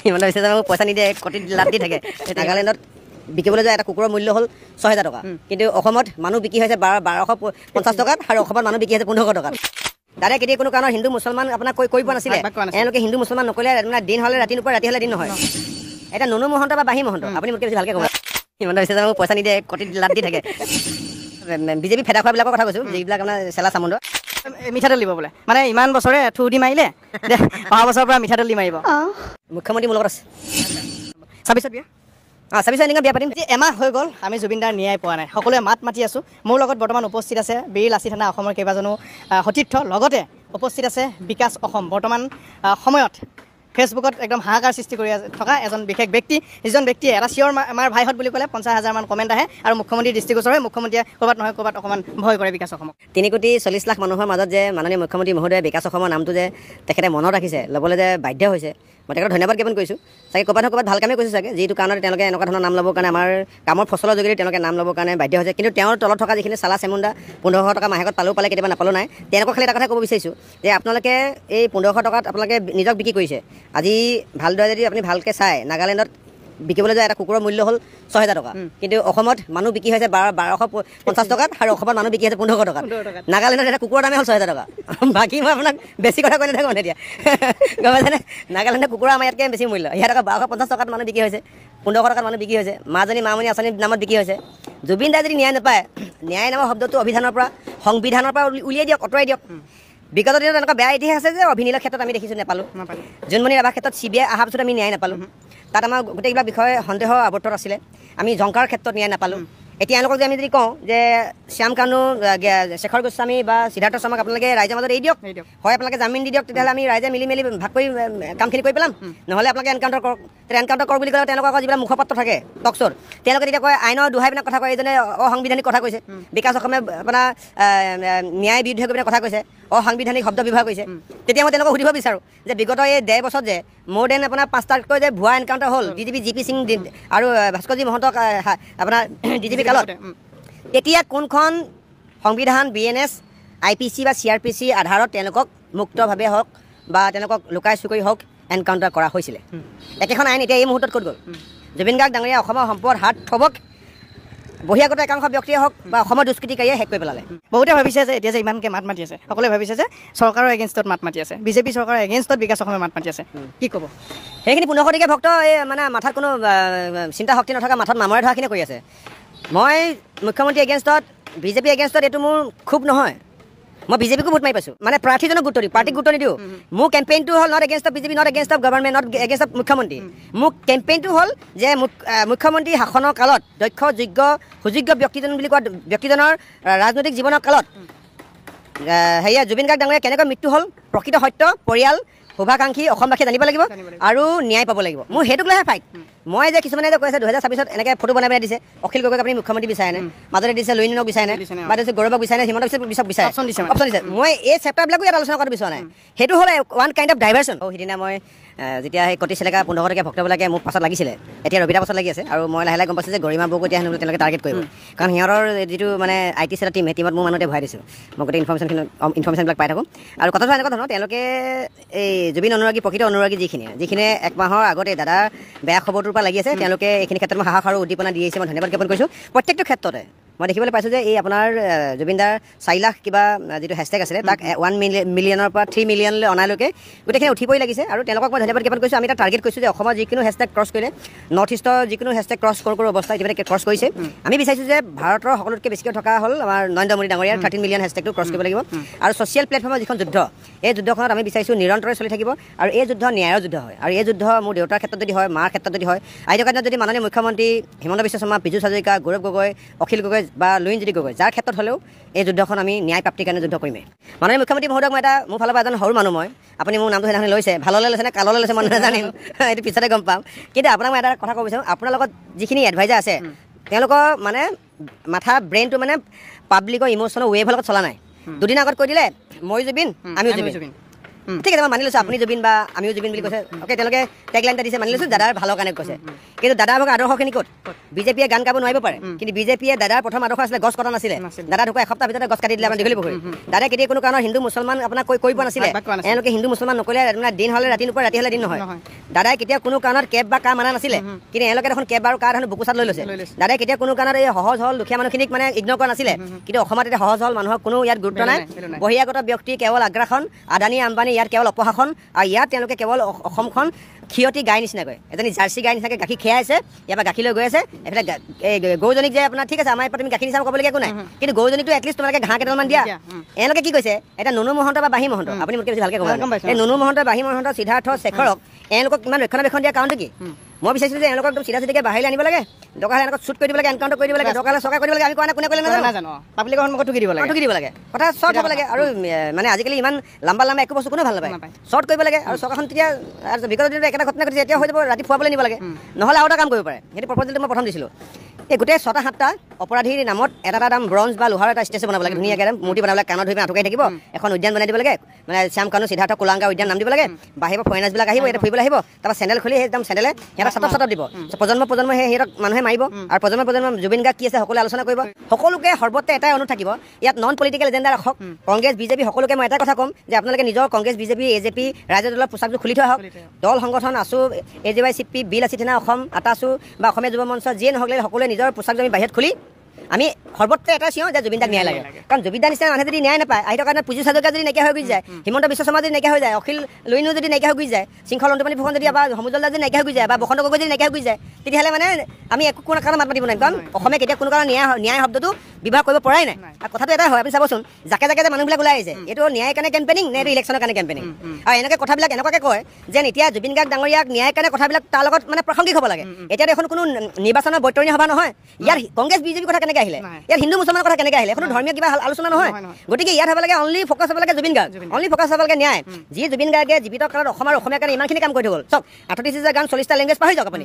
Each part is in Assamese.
হিমন্ত বিশ্ব শৰ্মাই মোক পইচা নিদিয়ে, কোটি লাখ দি থাকে। নাগালেণ্ডত বিকিবলৈ যোৱা এটা কুকুৰৰ মূল্য হ'ল ৬,০০০ টকা, কিন্তু অসমত মানুহ বিক্ৰী হৈছে ১,২৫০ টকাত, আৰু অসমত মানুহ বিক্ৰী হৈছে ১৫০০ টকাত। তাৰে কেতিয়া কোনো কাৰণত হিন্দু মুছলমান আপোনাক কৈ পোৱা নাছিলে। এওঁলোকে হিন্দু মুছলমান নকৰিলে মানে দিন হ'লে ৰাতি নোপোৱা, ৰাতি হ'লে দিন নহয়। এটা ননু মহন্ত বা বাঁহী মহন্ত, আপুনি মোতকৈ বেছি ভালকৈ ক'ব। হিমন্ত বিশ্ব শৰ্মাই মোক পইচা নিদিয়ে, কোটি লাখ দি থাকে। বিজেপি ফেদা খোৱাবিলাকৰ কথা কৈছোঁ, যিবিলাক আপোনাৰ চেলা চামুণ্ড। মিঠাতেল দিব বোলে, মানে ইমান বছৰে থু দি মাৰিলে, অহা বছৰৰ পৰা মিঠাতেল দি মাৰিব। মুখ্যমন্ত্ৰী মোৰ লগত আছে। ২৬ত বিয়া? ২৬ এনিকা বিয়া পাতিম। এমাহ হৈ গ'ল আমি জুবিন দাৰ ন্যায় পোৱা নাই। সকলোৱে মাত মাতি আছোঁ। মোৰ লগত বৰ্তমান উপস্থিত আছে বীৰ লাচিত থানা অসমৰ কেইবাজনো সতীৰ্থ, লগতে উপস্থিত আছে বিকাশ অসম। বৰ্তমান সময়ত ফেচবুকত একদম হাহাকাৰ সৃষ্টি কৰি থকা এজন বিশেষ ব্যক্তি, যিজন ব্যক্তিয়ে এটা চিঞৰ আমাৰ ভাইহঁত বুলি ক'লে ৫০,০০০ মান কমেণ্ট আহে, আৰু মুখ্যমন্ত্ৰীৰ দৃষ্টিগোচৰ হয়। মুখ্যমন্ত্ৰীয়ে ক'ৰবাত নহয় ক'ৰবাত অকণমান ভয় কৰে বিকাশ অসমক। ৩,৪০,০০,০০০ মানুহৰ মাজত যে মাননীয় মুখ্যমন্ত্ৰী মহোদয়ে বিকাশ অসমৰ নামটো যে তেখেতে মনত ৰাখিছে, ল'বলৈ যে বাধ্য হৈছে, মই তেখেতক ধন্যবাদ জ্ঞাপন কৰিছোঁ। চাগে ক'ৰবাত নহয় ক'ৰবাত ভাল কামেই কৰিছে চাগে, যিটো কাৰণত তেওঁলোকে এনেকুৱা ধৰণৰ নাম ল'বৰ কাৰণে, আমাৰ কামৰ ফচলৰ যোগেদি তেওঁলোকে নাম ল'বৰ কাৰণে বাধ্য হৈছে। কিন্তু তেওঁৰ তলত থকা যিখিনি চালা চেমুণ্ডা ১৫০০ টকা মাহেকত পালেও পালে, কেতিয়াবা নাপালেও নাই, তেওঁলোকক খালি এটা কথা ক'ব বিচাৰিছোঁ যে আপোনালোকে এই ১৫০০ টকাত আপোনালোকে নিজক বিক্ৰী কৰিছে। আজি ভালদৰে যদি আপুনি ভালকৈ চায়, নাগালেণ্ডত বিকিবলৈ যোৱা এটা কুকুৰৰ মূল্য হ'ল ৬,০০০ টকা, কিন্তু অসমত মানুহ বিক্ৰী হৈছে ১,২৫০ টকাত, আৰু অসমত মানুহ বিক্ৰী হৈছে ১৫০০ টকাত। নাগালেণ্ডত এটা কুকুৰৰ দামে হ'ল ৬,০০০ টকা। বাকী মই আপোনাক বেছি কথা কৈ নাথাকোঁ মানে এতিয়া, গম পাইছেনে? নাগালেণ্ডৰ কুকুৰা আমাৰ ইয়াতকৈ বেছি মূল্য। ইয়াত আকৌ ১,২৫০ টকাত মানুহ বিক্ৰী হৈছে, ১৫০০ টকাত মানুহ বিক্ৰী হৈছে, মাজনী মামনি আঁচনিৰ নামত বিক্ৰী হৈছে। জুবিন দাই যদি ন্যায় নাপায়, ন্যায় নামৰ শব্দটো সংবিধানৰ পৰা উলিয়াই দিয়ক, আঁতৰাই দিয়ক। বিগত দিনত এনেকুৱা বেয়া ইতিহাস আছে যে অভিনীলৰ ক্ষেত্ৰত আমি দেখিছোঁ নাপালোঁ, জোনমণি ৰাভাৰ ক্ষেত্ৰত CBI অহাৰ পিছত আমি ন্যায় নাপালোঁ। তাত আমাৰ গোটেইবিলাক বিষয়ে সন্দেহ আৱদ্ধ আছিলে। আমি ঝংকাৰৰ ক্ষেত্ৰত ন্যায় নাপালোঁ। এতিয়া এওঁলোকক যে আমি যদি কওঁ যে শ্যাম কানু, শেখৰ গোস্বামী বা সিদ্ধাৰ্থ শৰ্মাক আপোনালোকে ৰাইজৰ মাজত এৰি দিয়ক, হয় আপোনালোকে জামিন দি দিয়ক, তেতিয়াহ'লে আমি ৰাইজে মিলি ভাগ কৰি কামখিনি কৰি পেলাম, নহ'লে আপোনালোকে এনকাউণ্টাৰ কৰক। তেতিয়া এনকাউণ্টাৰ কৰক বুলি ক'লে তেওঁলোকৰ আকৌ যিবিলাক মুখপাত্ৰ থাকে টকশ্ব'ত, তেওঁলোকে তেতিয়া কয় আইনৰ দোহাই পিনে কথা কয়, এইজনে অসাংবিধানিক কথা কৈছে। বিকাশ অসমে আপোনাৰ ন্যায় বিৰুদ্ধে গৈ পিনে কথা কৈছে, অসাংবিধানিক শব্দ ব্যৱহাৰ কৰিছে। তেতিয়া মই তেওঁলোকক সুধিব বিচাৰোঁ যে বিগত এই ১.৫ বছৰত যে মোৰ দেন আপোনাৰ ৫টাতকৈ যে ভুৱা এনকাউণ্টাৰ হ'ল DGP GP সিং আৰু ভাস্কৰজী মহন্তক আপোনাৰ DGP কালত, তেতিয়া কোনখন সংবিধান, BNS, IPC বা CRPC আধাৰত তেওঁলোকক মুক্তভাৱে হওক বা তেওঁলোকক লুকাই চুকাই হওক এনকাউণ্টাৰ কৰা হৈছিলে? একেখন আইন এতিয়া এই মুহূৰ্তত ক'ত গ'ল? জুবিন গাৰ্গ ডাঙৰীয়া অসমৰ সম্পদ হাত থবক বহিৰাগত একাংশ ব্যক্তিয়ে হওক বা অসমৰ দুষ্কৃতিকাৰীয়ে শেষ কৰি পেলালে। বহুতে ভাবিছে যে এতিয়া যে ইমানকৈ মাত মাতি আছে, সকলোৱে ভাবিছে যে চৰকাৰৰ এগেইনষ্টত মাত মাতি আছে, বিজেপি চৰকাৰৰ এগেইনষ্টত বিকাশ অসমে মাত মাতি আছে। কি ক'ব? সেইখিনি ১৫০০ ভক্ত এই মানে মাথাত কোনো চিন্তা শক্তি নথকা, মাথাত মামৰে ধৰাখিনি কৰি আছে। মই মুখ্যমন্ত্ৰী এগেইনষ্টত, বিজেপি এগেইনষ্টত এইটো মোৰ খুব নহয়। মই বিজেপিকো ভোট মাৰি পাইছোঁ, মানে প্ৰাৰ্থীজনক গুৰুত্ব দিওঁ, পাৰ্টিক গুৰুত্ব নিদিওঁ। মোৰ কেম্পেইনটো হ'ল not against of BJP, not against of government, not against of মুখ্যমন্ত্ৰী। মোৰ কেম্পেইনটো হ'ল যে মুখ্যমন্ত্ৰী শাসনৰ কালত দক্ষ, যোগ্য, সুযোগ্য ব্যক্তিজন বুলি কোৱা ব্যক্তিজনৰ ৰাজনৈতিক জীৱনৰ কালত জুবিন গাৰ্গ ডাঙৰীয়া কেনেকৈ মৃত্যু হ'ল, প্ৰকৃত সত্য, পৰিয়াল, শুভাকাংক্ষী অসমবাসীয়ে জানিব লাগিব আৰু ন্যায় পাব লাগিব। মোৰ সেইটোক লৈহে ফাইট। মই যে কিছুমানে যে কৈ আছে ২০২৬ত এনেকৈ ফটো বনাই দিছে, অখিল গগৈক আপুনি মুখ্যমন্ত্ৰী বিচাৰে নে, মাজতে দিছে লুইনক বিচাৰে নে, বা দিছে গৌৰৱক বিচাৰে নে, হিমন্ত বিশ্ব বিচাৰে, অপশ্যন দিছে। মই এই চেপ্টাৰবিলাকো ইয়াত আলোচনা কৰাটো বিচৰা নাই। সেইটো হ'ল ওৱান কাইণ্ড অফ ডাইভাৰ্চন। সিদিনা মই যেতিয়া সেই কটি চেলেকা ১৫০০ ভক্তবিলাকে মোক পাছত লাগিছিলে, এতিয়া ৰবিতা পাছত লাগি আছে, আৰু মই লাহে লাহে গম পাইছোঁ যে গৰিমা বৌকো এতিয়া হেনো তেওঁলোকে টাৰ্গেট কৰিব, কাৰণ সিহঁতৰ যিটো মানে IT চেলৰ টিম, সেই টিমত মোৰ মানুহতে ভৰাই দিছোঁ। মই গোটেই ইনফৰ্মেশ্যনবিলাক পাই থাকোঁ। আৰু কথাটো এনেকুৱা ধৰণৰ, তেওঁলোকে এই জুবিন অনুৰাগী, প্ৰকৃত অনুৰাগী যিখিনিয়ে ১ মাহৰ আগতে দাদা বেয়া খবৰটোৰ পৰা লাগি আছে, তেওঁলোকে এইখিনি ক্ষেত্ৰত মই সাহস আৰু উদ্দীপনা দি আহিছে, মই ধন্যবাদ জ্ঞাপন কৰিছোঁ। প্ৰত্যেকটো ক্ষেত্ৰতে মই দেখিবলৈ পাইছোঁ যে এই আপোনাৰ জুবিনদাৰ ৪ লাখ কিবা যিটো হেছটেগ আছিলে, তাক 1 মিলিয়নৰ পৰা 3 মিলিয়নলৈ অনালৈকে গোটেইখিনি উঠি পৰি লাগিছে, আৰু তেওঁলোকক মই ধন্যবাদ জ্ঞাপন কৰিছোঁ। আমি এটা টাৰ্গেট কৰিছোঁ যে অসমৰ যিকোনো হেছটেগ ক্ৰছ কৰিলে, নৰ্থ ইষ্টৰ যিকোনো হেছটেগ ক্ৰছ কৰোঁ অৱস্থা ইতিমধ্যে ক্ৰছ কৰিছে। আমি বিচাৰিছোঁ যে ভাৰতৰ সকলোতকৈ বেছিকৈ থকা হ'ল আমাৰ নৰেন্দ্ৰ মোদী ডাঙৰীয়াৰ 13 মিলিয়ন হেছটেগটো ক্ৰছ কৰিব লাগিব। আৰু ছ'চিয়েল প্লেটফৰ্মৰ যিখন যুদ্ধ, এই যুদ্ধখনত আমি বিচাৰিছোঁ নিৰন্তৰে চলি থাকিব, আৰু এই যুদ্ধ ন্যায়ৰ যুদ্ধ হয়। আৰু এই যুদ্ধ মোৰ দেউতাৰ ক্ষেত্ৰত যদি হয়, মাৰ ক্ষেত্ৰত যদি হয়, আজিৰ দিনত যদি মাননীয় মুখ্যমন্ত্ৰী হিমন্ত বিশ্ব শৰ্মা, পীযুষ হাজৰিকা, গৌৰৱ গগৈ, অখিল গগৈ বা লুইনজ্যোতি গগৈ, যাৰ ক্ষেত্ৰত হ'লেও এই যুদ্ধখন আমি ন্যায় প্ৰাপ্তিৰ কাৰণে যুদ্ধ কৰিমেই। মাননীয় মুখ্যমন্ত্ৰী মহোদয়ক মই মোৰ ফালৰ পৰা এজন সৰু মানুহ, আপুনি মোৰ নামটো সেইদিনাখন লৈছে, ভাললৈ লৈছে নে কাললৈ লৈছে মই নাজানিম, এইটো পিছতে গম পাম। কিন্তু আপোনাক মই এটা কথা ক'ব বিচাৰোঁ, আপোনাৰ লগত যিখিনি এডভাইজাৰ আছে, তেওঁলোকৰ মানে মাথা ব্ৰেইনটো মানে পাব্লিকৰ ইম'চনেল ৱেভৰ লগত চলা নাই। দুদিন আগত কৈ দিলে মই জুবিন, আমিও জুবিন, ঠিক আছে মই মানি লৈছোঁ আপুনি জুবিন বা আমিও জুবিন বুলি কৈছে অ'কে তেওঁলোকে টেগলাইন এটা দিছে মানি লৈছোঁ দাদাৰ ভালৰ কাৰণে কৈছে কিন্তু দাদাৰ ভাগৰ আদৰ্শখিনি ক'ত বিজেপিয়ে গান গাব নোৱাৰিব পাৰে কিন্তু বিজেপিয়ে দাদাৰ প্ৰথম আদৰ্শ আছিলে গছ কটা নাছিলে দাদা ঢুকা এসপ্তাহ ভিতৰতে গছ কাটি দিলে আমাৰ দীঘলী পুখুৰী দাদাই কেতিয়া কোনো কাৰণত হিন্দু মুছলমান আপোনাৰ কৰিব নাছিলে এওঁলোকে হিন্দু মুছলমান নকৰিলে মানে দিন হ'লে ৰাতি নোপোৱা ৰাতি হ'লে দিন নহয় দাদাই কেতিয়া কোনো কাৰণত কেব বা কাৰ মানা নাছিলে কিন্তু এওঁলোকে দেখোন কেব আৰু কাৰ হেনো বুকুচাত লৈ লৈছে দাদাই কেতিয়া কোনো কাৰণত এই সহজ হ'ল দুখীয়া মানুহখিনিক মানে ইগন'ৰ কৰা নাছিলে কিন্তু অসমত এতিয়া সহজ হ'ল মানুহৰ কোনো ইয়াত গুৰুত্ব নাই বহিৰাগত ব্যক্তি কেৱল আগ্ৰাসন আদানী আম্বানী ইয়াত কেৱল অপশাসন আৰু ইয়াত তেওঁলোকে কেৱল অসমখন ক্ষীয়তী গাই নিচিনাকৈ এজনী জাৰ্চি গাই নিচিনাকৈ গাখীৰ খীৰাই আছে ইয়াৰ পৰা গাখীৰ লৈ গৈ আছে এইফালে এই গৰুজনীক যে আপোনাৰ ঠিক আছে আমাৰ তুমি গাখীৰ নিচাম ক'বলগীয়া একো নাই কিন্তু গৰুজনীকটো এটলিষ্ট তোমালোকে ঘাঁহ কেইটামান দিয়া এওঁলোকে কি কৈছে এটা নুনু মহন্ত বা বাঁহী মহন্ত আপুনি মোতকৈ বেছি ভালকৈ ক'ব এই নুনু মহন্ত বাঁহী মহন্ত সিদ্ধাৰ্থ শেখৰক এওঁলোকক ইমান ৰক্ষণাবেক্ষণ দিয়া কাৰণটো কি মই বিচাৰিছিলোঁ যে এওঁলোকক একদম চিধা চিধিকে বাহিৰলৈ আনিব লাগে দৰকাৰ হ'লে এনেকৈ শ্বুট কৰি দিব লাগে এনকাউণ্টাৰ কৰি দিব লাগে দৰকাৰ হ'লে চৰকাৰ কৰি দিব লাগে আমি কোৱা নাই কোনে কৰিলে নাজানো পাব্লিকৰ সন্মুখত টুকি দিব লাগে কথা শ্বৰ্ট হ'ব লাগে আৰু মানে আজিকালি ইমান লাম্বা একো বস্তু কোনেও ভাল নাপায় শ্বৰ্ট কৰিব লাগে আৰু চৰকাৰখন তেতিয়া বিগত দিনত একেটা ঘটনা ঘটিছে এতিয়া হৈ যাব ৰাতি ফুৱাবলৈ নিব লাগে নহ'লে আৰু এটা কাম কৰিব পাৰে সেইটো প্ৰপ'জেলটো মই প্ৰথম দিছিলোঁ এই গোটেই 6টা 7টা অপৰাধীৰ নামত এটা দাম ব্ৰঞ্জ বা লোহাৰ এটা ষ্টেচন বনাব লাগে ধুনীয়াকৈ মূৰ্তি বনাব লাগে কাণত ধৰি আঁঠুকাই থাকিব এখন উদ্যান বনাই দিব লাগে মানে শ্যাম কানু সিদ্ধাৰ্থ কুলাংগা উদ্যান নাম দিব লাগে বাহিৰৰ ফৰেনাৰ্ছবিলাক আহিব এতিয়া ফুৰিবলৈ আহিব তাৰপৰা চেণ্ডেল খুলি একদম চেণ্ডেলে সিহঁতক চাটপ দিব প্ৰজন্ম সেই সিহঁতক মানুহে মাৰিব আৰু প্ৰজন্ম জুবিন গাৰ্গ কি আছে সকলোৱে আলোচনা কৰিব সকলোকে সৰ্বত্ৰে এটাই অনুৰোধ থাকিব ইয়াত নন পলিটিকেল এজেণ্ডা ৰাখক কংগ্ৰেছ বিজেপি সকলোকে মই এটা কথা ক'ম যে আপোনালোকে নিজৰ কংগ্ৰেছ বিজেপি এজেপি ৰাজ্য দলৰ পোচাকযোৰ খুলি থোৱা হওক দল সংগঠন আছো AJYCP বিল আছে থানা অসম আটাছো বা অসমীয়া যুৱ মঞ্চ যিয়ে নহওক সকলোৱে নিজৰ পোচাকযোৰ আমি বাহিৰত খুলি আমি সৰ্বত্ৰে এটা চিঞৰ যে জুবিন দাক ন্যায় লাগে কাৰণ জুবিন দাৰ নিচিনা মানুহে যদি ন্যায় নাপায় আহি থকা পুঁজি হাজৰিকা যদি নাইকিয়া হৈ গুচি যায় হিমন্ত বিশ্ব শৰ্মা যদি নাইকিয়া হৈ যায় অখিল লইনো যদি নাইকিয়া হৈ গুচি যায় শৃংখল অন্তমণি ফুকন যদি বা সমুজল দাস যদি নাইকিয়া হৈ গুচি যায় বা বসন্ত গগৈ যদি নাইকিয়া হৈ গুচি যায় তেতিয়াহ'লে মানে আমি একো কোনো কাৰণে মাত মাতিব নোৱাৰিম কাৰণ অসমে কেতিয়া কোনো কাৰণে ন্যায় শব্দটো ব্যৱহাৰ কৰিব পৰাই নাই আৰু কথাটো এটা হয় আপুনি চাবচোন জাকে জাকে যে মানুহবিলাক ওলাই আহিছে এইটো ন্যায়ৰ কাৰণে কেম্পেইনিং নে এইটো ইলেকশ্যনৰ কাৰণে কেম্পেইনিং আৰু এনেকৈ কথাবিলাক এনেকুৱাকৈ কয় যেন এতিয়া জুবিন গাৰ্গ ডাঙৰীয়াক ন্যায়ৰ কাৰণে কথাবিলাক তাৰ লগত মানে প্ৰাসংগিক হ'ব লাগে এতিয়া দেখোন কোনো নিৰ্বাচনৰ বৈতৰণি সভা নহয় ইয়াৰ কংগ্ৰেছ বিজেপিৰ কথা কেনেকৈ আহিলে ইয়াৰ হিন্দু মুছলমানৰ কথা কেনেকৈ আহিলে কোনো ধৰ্মীয় কিবা আলোচনা নহয় গতিকে ইয়াত হ'ব লাগে অনলি ফ'কাছ হ'ব লাগে জুবিন গাৰ্গ অনলি ফ'কাছ হ'ব লাগে ন্যায় যি জুবিন গাৰ্গে জীৱিত কালত অসমৰ অসমীয়াৰ কাৰণে ইমানখিনি কাম কৰি থৈ গ'ল চাওক 38,000 গান 40টা লেংগুৱেজ পাহৰি যাওক আপুনি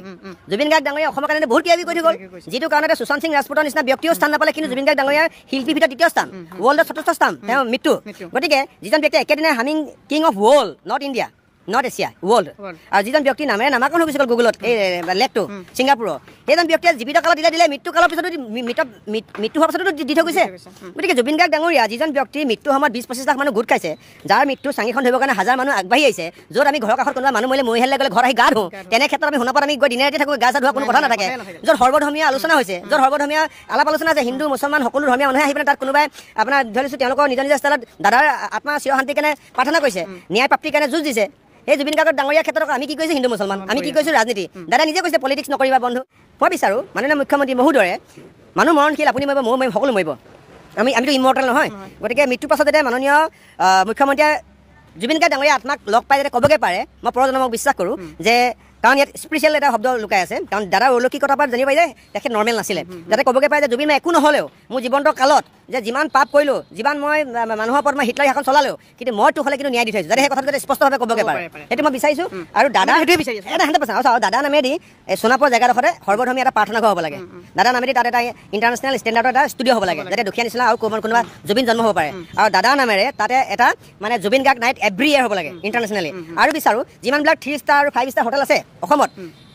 জুবিন গাৰ্গ ডাঙৰীয়া অসমৰ কাৰণে বহুত কিবা কৰি থৈ গ'ল যিটো কাৰণতে সুশান্ত সিং ৰাজপুতৰ নিচিনা ব্যক্তিও স্থান নাপালে কিন্তু জুবিন গাৰ্গ ডাঙৰীয়াৰ শিল্পীৰ ভিতৰত দ্বিতীয় স্থান ৱৰ্ল্ডৰ 4ৰ্থ স্থান তেওঁৰ মৃত্যু গতিকে যিজন ব্যক্তি একেদিনাই humming king of world not India not Asia world আৰু যিজন ব্যক্তিৰ নামেৰে নামাকৰণ হৈ গৈছিল গুগলত এই লেকটো ছিংগাপুৰৰ সেইজন ব্যক্তিয়ে জীৱিত কালত দিলে মৃত্যু কালৰ পিছতো মৃত্যু হোৱাৰ পিছতো দি থৈ গৈছে গতিকে জুবিন গাৰ্গ ডাঙৰীয়া যিজন ব্যক্তিৰ মৃত্যু সময়ত 20-25 লাখ মানুহ গোট খাইছে যাৰ মৃত্যু চাঙিখন ধৰিবৰ কাৰণে হাজাৰ মানুহ আগবাঢ়ি আহিছে য'ত আমি ঘৰৰ কাষত কোনোবা মানুহ মৰিলে মৰি হালিলে গ'লে ঘৰত আহি গা ধোঁ তেনে ক্ষেত্ৰত আমি শুনা পাত আমি গৈ দিনে ৰাতি থাকোঁ গা চা ধোৱা কোনো কথা নাথাকে য'ত সৰ্বধৰ্মীয় আলোচনা হৈছে য'ত সৰ্বধৰ্মীয় আলাপ আলোচনা আছে হিন্দু মুছলমান সকলো ধৰ্মীয় মানুহে আহি পিনে তাত কোনোবাই আপোনাৰ ধৰিছোঁ তেওঁলোকৰ নিজৰ নিজৰ ষ্টাইলত দাদাৰ আত্মা চিৰশান্তিৰ কাৰণে প্ৰাৰ্থনা কৰিছে ন্যায় প্ৰাপ্তিৰ কাৰণে যুঁজ দিছে এই জুবিন গাৰ্গৰ ডাঙৰীয়া ক্ষেত্ৰত আমি কি কৰিছোঁ হিন্দু মুছলমান আমি কি কৰিছোঁ ৰাজনীতি দাদা নিজে কৈছে পলিটিক্স নকৰিবা বন্ধু মই বিচাৰোঁ মাননীয় মুখ্যমন্ত্ৰী মহোদয়ে মানুহ মৰণশীল আপুনি মৰিব ময়ো মৰিম সকলো মৰিব আমিতো ইমৰ্টেল নহয় গতিকে মৃত্যুৰ পাছত যাতে মাননীয় মুখ্যমন্ত্ৰীয়ে জুবিন গাৰ্গ ডাঙৰীয়া আত্মাক লগ পাই যাতে ক'বগৈ পাৰে মই প্ৰজন্মক বিশ্বাস কৰোঁ যে কাৰণ ইয়াত স্পেচিয়েল এটা শব্দ লুকাই আছে কাৰণ দাদাৰ অলৌকিকতাৰ পৰা জানিব পাৰি যে তেখেত নৰ্মেল নাছিলে যাতে ক'বগৈ পাৰে যে জুবিন একো নহ'লেও মোৰ জীৱন্ত কালত যে যিমান পাপ কৰিলোঁ যিমান মই মানুহৰ ওপৰত মই হিটলাৰ শাসন চলালেও কিন্তু মইতো হ'লে কিন্তু ন্যায় দি থৈছোঁ যাতে সেই কথাটো যাতে স্পষ্টভাৱে ক'বগৈ পাৰে সেইটো মই বিচাৰিছোঁ আৰু দাদা সেইটোৱে বিচাৰিছোঁ এটা 100% আৰু দাদা নামেদি সোণাপুৰ জেগাডোখৰতে সৰ্বধৰ্মীয় এটা প্ৰাৰ্থনা ঘৰ হ'ব লাগে দাদা নামেদি তাত এটা ইণ্টাৰনেশ্যনেল ষ্টেণ্ডাৰ্ডৰ এটা ষ্টুডিঅ' হ'ব লাগে যাতে দুখীয়া নিচিনা আৰু কোনোবা জুবিন জন্ম হ'ব পাৰে আৰু দাদা নামেৰে তাতে এটা মানে Zubeen Garg night every year হ'ব লাগে ইণ্টাৰনেশ্যনেলি আৰু বিচাৰোঁ যিমানবিলাক 3 ষ্টাৰ আৰু 5 ষ্টাৰ হোটেল আছে অসমত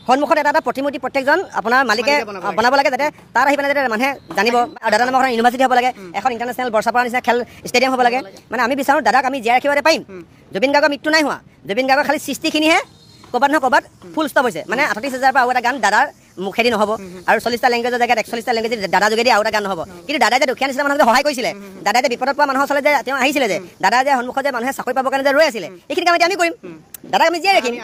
সন্মুখত এটা প্ৰতিমূৰ্তি প্ৰত্যেকজন আপোনাৰ মালিকে বনাব লাগে যাতে তাত আহি পেলাই যাতে মানুহে জানিব আৰু দাদা নামৰ এখন ইউনিভাৰ্চিটি হ'ব লাগে এখন ইণ্টাৰনেশ্যনেল বৰ্ষাপাৰা নিচিনা খেল ষ্টেডিয়াম হ'ব লাগে মানে আমি বিচাৰোঁ দাদাক আমি জীয়াই ৰাখিবলৈ পাৰিম জুবিন গাৰ্গৰ মৃত্যু নাই হোৱা জুবিন গাৰ্গৰ খালি সৃষ্টিখিনিহে ক'ৰবাত নহয় ক'ৰবাত ফুল ষ্টপ হৈছে মানে 38,000 পৰা আৰু এটা গান দাদাৰ মুখেদি নহ'ব আৰু 40টা লেংগুৱেজৰ জেগাত 41টা লেংগুৱেজ দাদা যোগেদি আৰু এটা গান নহ'ব কিন্তু দাদাই যে দুখীয়া নিচিনা মানুহক সহায় কৰিছিলে দাদাই যে বিপদত পোৱা মানুহৰ ওচৰলৈ যে তেওঁ আহিছিলে যে দাদা যে সন্মুখত যে মানুহে চাকৰি পাবৰ কাৰণে যে ৰৈ আছিলে এইখিনি কাম এতিয়া আমি কৰিম দাদাক আমি জীয়াই ৰাখিম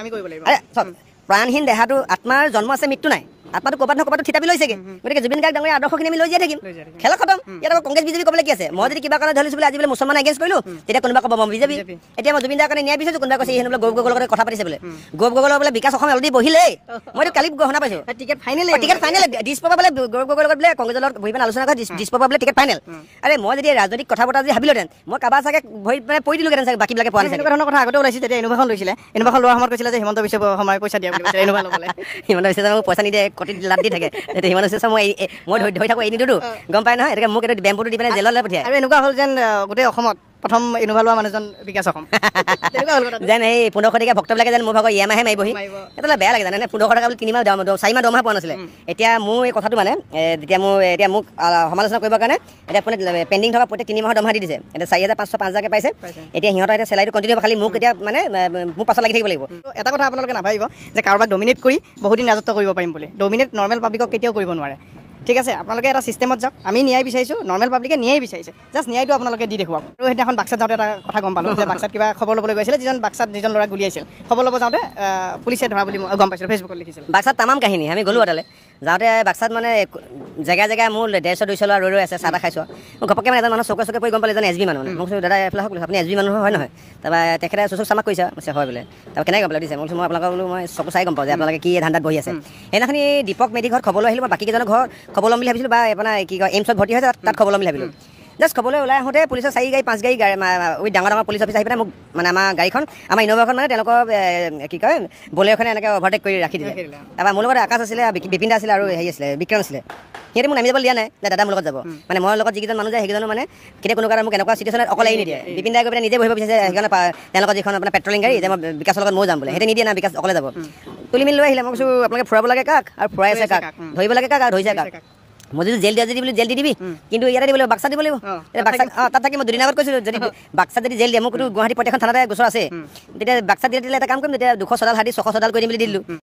প্ৰাণহীন দেহাটো আত্মাৰ জন্ম আছে মৃত্যু নাই আত্মাটো ক'ৰবাত নহয় ক'ৰবাত থিতাপি লৈছেগৈ গতিকে জুবিন গাৰ্গ ডাঙৰীয়া আদৰ্শখিনি আমি লৈ জীয়াই থাকিম খেল খতম ইয়াত আকৌ কংগ্ৰেছ বিজেপি ক'বলৈ কি আছে মই যদি কিবা কাৰণে ধৰিছোঁ বোলে আজি বোলে মুছলমান এগেইনষ্ট কৰিলোঁ তেতিয়া কোনোবা ক'ব মই বিজেপি এতিয়া মই জুবিন দাৰ কাৰণে ন্যায় বিচাৰিছোঁ কোনোবা কৈছে এই বোলে গৌৰৱ গগৈৰ লগত কথা পাতিছে বোলে গৌৰৱ গগৈৰ বোলে বিকাশ অসম অলৰেডি বহিলেই মইতো কালি শুনা পাইছোঁ টিকেট ফাইনেল ডিছ পাবা বোলে গৌৰৱ গগৈৰ লগত বোলে কংগ্ৰেছৰ লগত বহি পেলাই আলোচনা কৰি ডিছ পাবা বোলে টিকেট ফাইনেল আৰে মই যদি ৰাজনৈতিক কথা বতৰা যদি ভাবিলোহেঁতেন মই কাৰোবাৰ চাগে ভৰি মানে পৰি দিলোঁহেঁতেন চাগে বাকীবিলাকে পোৱা নাছিলে এনেকুৱা কথা আগতে ওলাইছিল তেতিয়া ইনোভাখন লৈছিলে ইনোভাখন লোৱাৰ সময়ত কৈছিলে যে হিমন্ত বিশ্ব শৰ্মাই পইচা দিয়া বুলি ইনোভা ল'বলৈ হিমন্ত বিশ্ব শৰ্মাই পইচা নিদিয়ে কটি লাভ দি থাকে তেতিয়া হিমন্ত বিশ্ব শৰ্মা মই ধৰি থাকোঁ এৰি নিদিওঁতো গম পাই নহয় এতিয়া মোক এইটো বেম্বুটো দি পেলাই জেললৈ পঠিয়াই আৰু এনেকুৱা হ'ল যেন গোটেই অসমত প্ৰথম ইনোভা লোৱা মানুহজন বিকাশ অসম তেনেকুৱা হ'ল কথাটো। যেন এই 1500 টকীয়া ভক্তবিলাকে যেন মোৰ ভাগৰ EMI মাৰিবহি মাৰিব। সেইটো বেয়া লাগে জানে 1500 টকা বুলি 4 মাহ দৰমহা পোৱা নাছিলে এতিয়া মোৰ এই কথাটো মানে যেতিয়া মোক সমালোচনা কৰিবৰ কাৰণে এতিয়া আপুনি পেণ্ডিং থকা প্ৰত্যেক 3 মাহৰ দৰমহা দি দিছে এতিয়া 4500 5000কে পাইছে এতিয়া সিহঁতৰ এতিয়া চেলাৰীটো কণ্টিনিউ খালি মোক এতিয়া মানে মোৰ পাছত লাগি থাকিব লাগিব। এটা কথা আপোনালোকে নাভাবিব যে কাৰোবাক ডমিনেট কৰি বহুত দিন ৰাজত্ব কৰিব পাৰিম বুলি। ডমিনেট নৰ্মেল পাব্লিকক কেতিয়াও কৰিব নোৱাৰে। ঠিক আছে, আপোনালোকে এটা চিষ্টেমত যাওক। আমি ন্যায় বিচাৰিছোঁ, নৰ্মেল পাব্লিকে ন্যায় বিচাৰিছে। জাষ্ট ন্যায়টো আপোনালোকে দি দেখুৱাওক। আৰু সেইদিনাখন বাক্সাত যাওঁতে এটা কথা গম পালোঁ যে বাক্সাত কিবা খবৰ ল'বলৈ গৈছিলে, যিজন ল'ৰা গুলিয়াইছিল। খবৰ ল'ব যাওঁতে পুলিচে ধৰা বুলি মই গম পাইছিলোঁ, ফেচবুকত লিখিছিল। বাক্সাত তামাম কাহিনী আমি গ'লোঁ তালৈ যাওঁতে বাক্সাত মানে জেগাই মোৰ 150-200 ল'ৰা ৰৈ আছে চাহ খাইছোঁ মই ঘপককৈ মানে এজন মানুহ চকুৱে পৰি গম পালে এজন SB মানুহ মানে মোক কৈছোঁ দাদা এইফালে হওক আপুনি SB মানুহ হয় নহয় তাৰপৰা তেখেতে চুচুক চামাক কৈছে হয় বোলে তাৰপৰা কেনেকৈ গম পালে দিছে মই আপোনালোকক বোলো মই চকু চাই গম পাওঁ যে আপোনালোকে কি ধান্দাত বহি আছে। সেইদিনাখনি দীপক মেধি ঘৰত খবৰ লৈ আহিলোঁ মই বাকীকেইজনৰ ঘৰ খবৰ ল'ম বুলি ভাবিছিলোঁ বা আপোনাৰ কি কয় এইমছত ভৰ্তি হৈছে তাত খবৰ ল'ম বুলি ভাবিলোঁ। জাষ্ট খবৰলৈ ওলাই আহোঁতে পুলিচৰ 4 গাড়ী 5 গাড়ী ডাঙৰ পুলিচ অফিচ আহি পেলাই মোক মানে আমাৰ গাড়ীখন আমাৰ ইন'ভাখন মানে তেওঁলোকৰ কি কয় বলেৰ'খনে এনেকৈ অভাৰটেক কৰি ৰাখি দিলে। তাৰপৰা মোৰ লগত আকাশ আছিলে বিপিন দা আছিলে আৰু হেৰি আছিলে বিক্ৰম আছিলে। সিহঁতে মোক নামি যাব দিয়া নাই যে দাদা মোৰ লগত যাব মানে মোৰ লগত যিকেইজন মানুহ যায় সেইকেইজনো মানে কেতিয়া কোনো কাৰণে মোক এনেকুৱা চিটুৱেশ্যনত অকলে এৰি নিদিয়ে। বিপিন দাই গৈ পেলাই নিজে বহিব বিচাৰিছে সেইকাৰণে তেওঁলোকৰ যিখন আপোনাৰ পেট্ৰলিং গাড়ী যে মই বিকাশৰ লগত ময়ো যাম বোলে সেইটো নিদিয়ে না বিকাশ অকলে যাব তুলি মেলি লৈ আহিলে। মই কৈছোঁ আপোনালোকে ফুৰাব লাগে কাক আৰু ফুৰাই আছে কাক ধৰিব লাগে কাক আৰু ধৰিছে কাক মই যদি জেল দিয়া যদি বুলি জেল দি দিবি কিন্তু ইয়াতে দিব লাগিব বাক্সা দিব লাগিব বাক্সা তাত থাকি মই 2 দিন আগত কৈছিলোঁ যদি বাক্সা যদি জেল দিয়ে মোক গুৱাহাটী প্ৰত্যেকখন থানাতে গোচৰ আছে তেতিয়া বাক্সা দিলে এটা কাম কৰিম তেতিয়া 200 চদাল হাতি 600 চদাল কৰি দিম বুলি দিলোঁ।